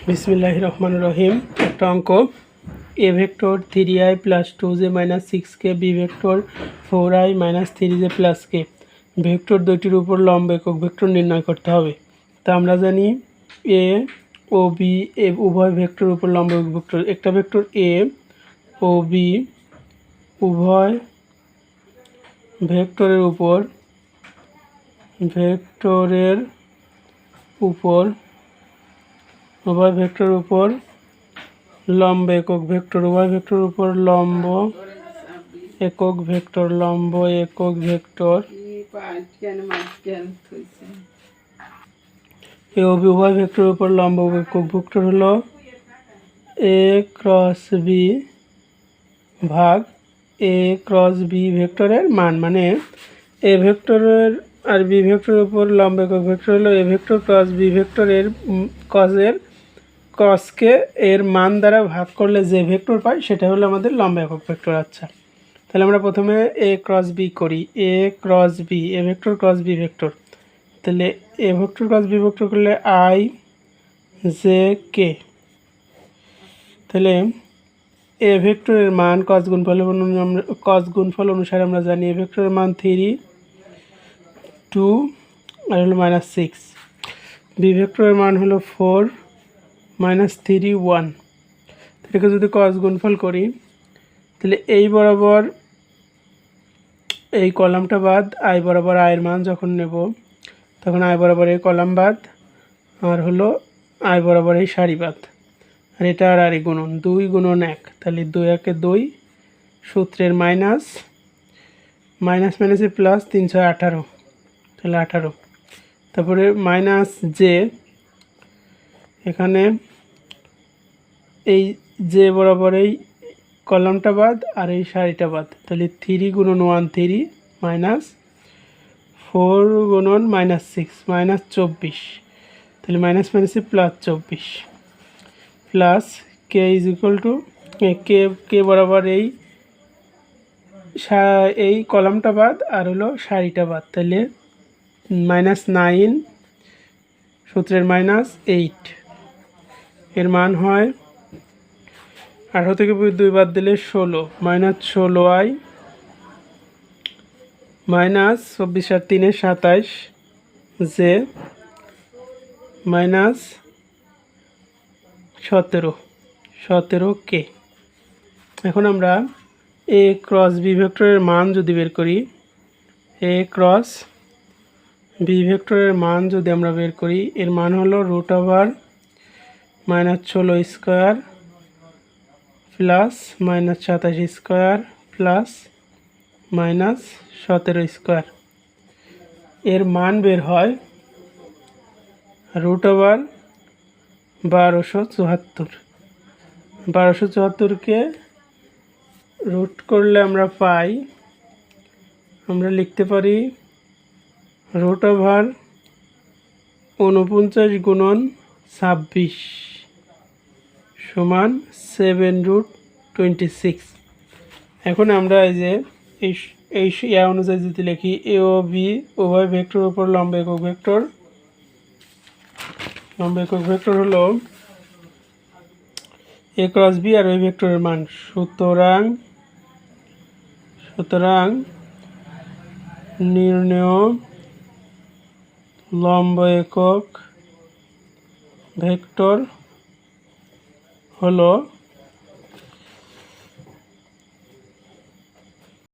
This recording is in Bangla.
বিসমিল্লাহির রহমানির রহিম। একটা অঙ্ক, A vector 3i plus 2j minus 6k, B vector 4i minus 3j plus k vector দুইটির উপর লম্ব একক ভেক্টর নির্ণয় করতে হবে। তা আমরা জানি এ ও বি উভয় ভেক্টর উপর লম্ব একক ভেক্টর। একটা ভেক্টর এ ও বি উভয় ভেক্টরের উপর উভয় ভেক্টরের উপর লম্ব একক ভেক্টর, উভয় ভেক্টরের উপর লম্ব একক ভেক্টর, লম্ব একক ভেক্টর এ ও বি উভয় ভেক্টরের উপর লম্ব একক ভেক্টর হলো এ ক্রস বি ভাগ এ ক্রস বি ভেক্টরের মান, মানে এ ভেক্টরের আর বি ভেক্টরের উপর লম্ব একক ভেক্টর হলো এ ভেক্টর ক্রস বি ভেক্টরের কসকে এর মান দ্বারা ভাগ করলে যে ভেক্টর পাই সেটা হলো আমাদের লম্ব একক ভেক্টর। আচ্ছা, তাহলে আমরা প্রথমে এ ক্রস বি করি। A cross B, A vector cross B vector, তাহলে A vector cross B vector করলে আই জে কে। তাহলে এ ভেক্টরের মান কস গুণফল অনুসারে আমরা জানি এ ভেক্টরের মান 3, 2 আর হলো -6। বি ভেক্টরের মান হলো 4, -3, 1। এটাকে যদি কস গুণফল করি তাহলে এই বরাবর এই কলামটা বাদ, আই বরাবর আয়ের মান যখন নেব তখন আই বরাবর এই কলাম বাদ আর হলো আই বরাবর এই সারি বাদ, আর এটা আর গুণন 2 গুণন 1, তাহলে 2 একে 2, সূত্রের মাইনাস মাইনাসে প্লাস, 3 6 18, তাহলে 18। তারপরে মাইনাস জে, এখানে এই জে বরাবর এই কলামটা বাদ আর এই সারিটা বাদ, তাহলে 3 গুণন 1 3, মাইনাস 4 গুণন -6 -24, তাহলে মাইনাসে plus 24, plus K is equal to K বরাবর এই কলামটা বাদ আর হলো সারিটা বাদ, তাহলে -9, সূত্রের -8, এর মান হয় 18 থেকে 2 বাদ দিলে 16, -16i, -24 আর 3 27 জে, -17 কে। এখন আমরা এ ক্রস বি ভেক্টরের মান যদি বের করি, এ ক্রস বি ভেক্টরের মান যদি আমরা বের করি, এর মান হলো √16 square plus -27 square plus -17 square. এর মান বের হয় √1274। 1274কে রুট করলে আমরা পাই, আমরা লিখতে পারি √49 গুণন 26 সমান 7√26। এখন আমরা এই যে এই অনুযায়ী যদি লিখি এ ও বি উভয় ভেক্টরের উপর লম্ব একক ভেক্টর হলো এ ক্রস বি আর ওই ভেক্টরের মান। সুতরাং নির্ণেয় লম্ব একক ভেক্টর হলো